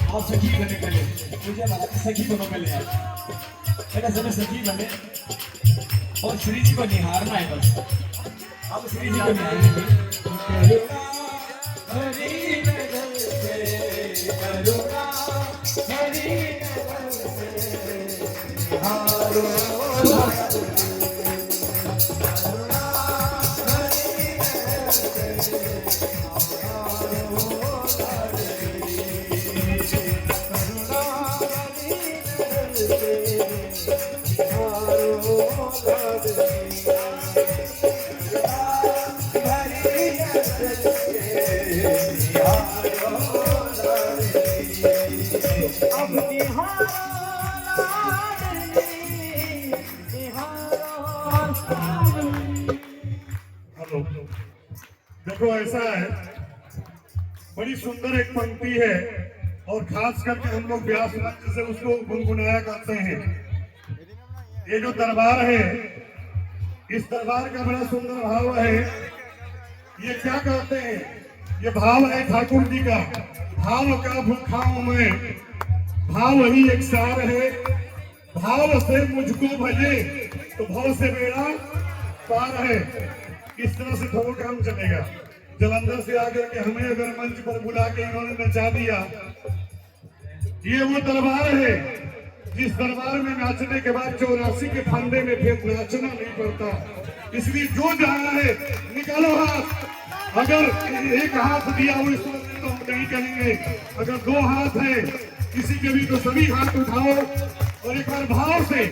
आप सखी बने पहले, मुझे लगा सखी बनो पहले आप, पहले समय सखी बने और श्री जी को निहारना है बस। अब श्री जी को निहारेंगे। देखो ऐसा है, बड़ी सुंदर एक पंक्ति है और खास करके हम लोग व्यास मंच से उसको गुनगुनाया करते हैं। ये जो दरबार है, इस दरबार का बड़ा सुंदर भाव है। ये क्या कहते हैं, ये भाव है ठाकुर जी का, भाव का भूखा हूं मैं, भाव ही एक सार है, भाव से मुझको भजे तो भाव से बेड़ा पार है। इस तरह से थोड़ा काम चलेगा। जलंधर से आकर के हमें अगर मंच पर बुला के इन्होंने नचा दिया, ये वो दरबार है जिस दरबार में नाचने के बाद 84 के फंदे में फिर नाचना नहीं पड़ता। इसलिए जो जाना है निकालो हाथ। अगर एक हाथ दिया हो इस वक्त तो हम नहीं करेंगे, अगर 2 हाथ है किसी के भी तो सभी हाथ उठाओ और एक बार भाव से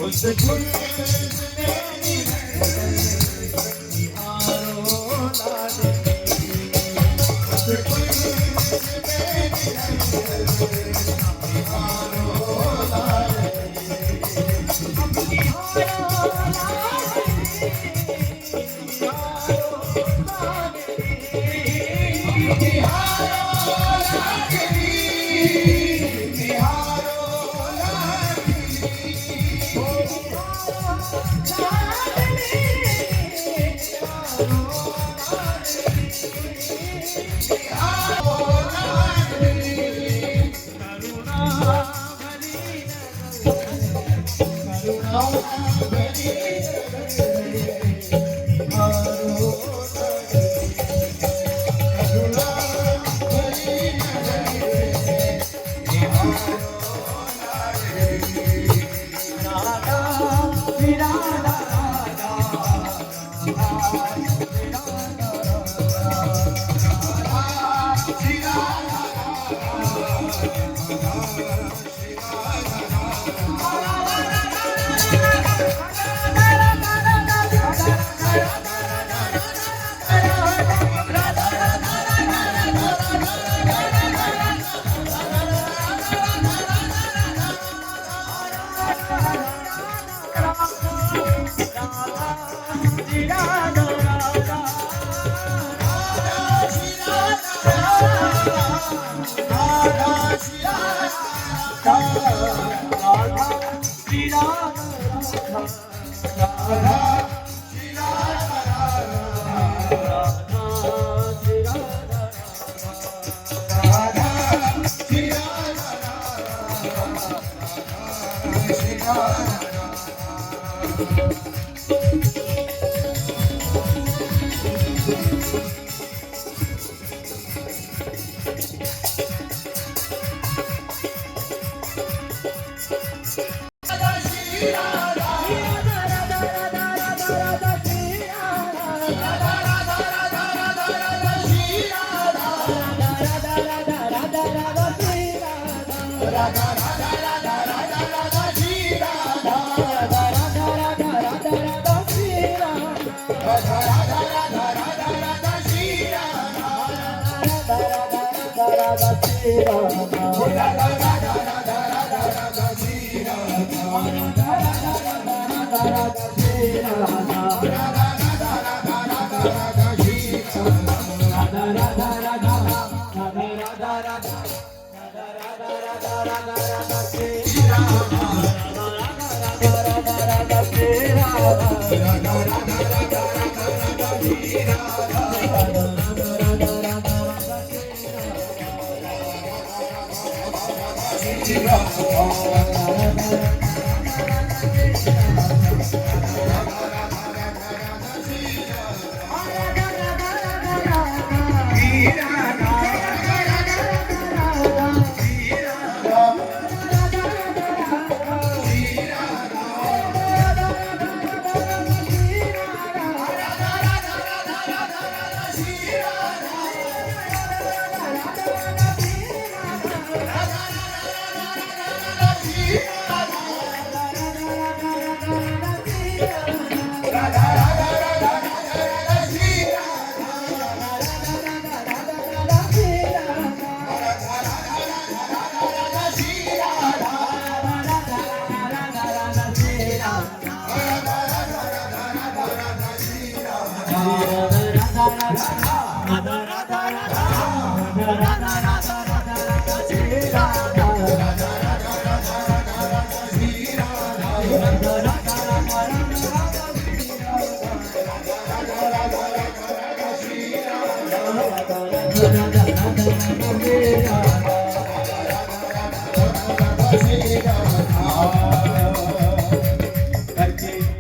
उस गुल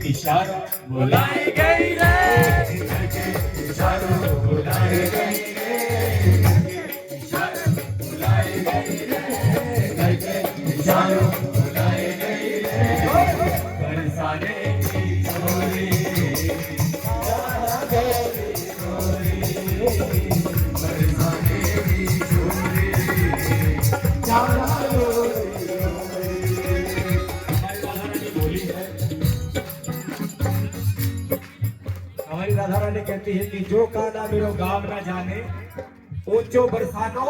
इशारों बुलाए गई रे, इशारों बुलाए गई रे, इशारों बुलाए गई रे, इशारों बुलाए गई रे, बरसाने की छोरी जाना गौरी छोरी बरसाने की छोरी जाना गौरी हमारी राधा रानी कहती है कि जो काना मेरो गाँव ना जाने ऊंचो बरसानो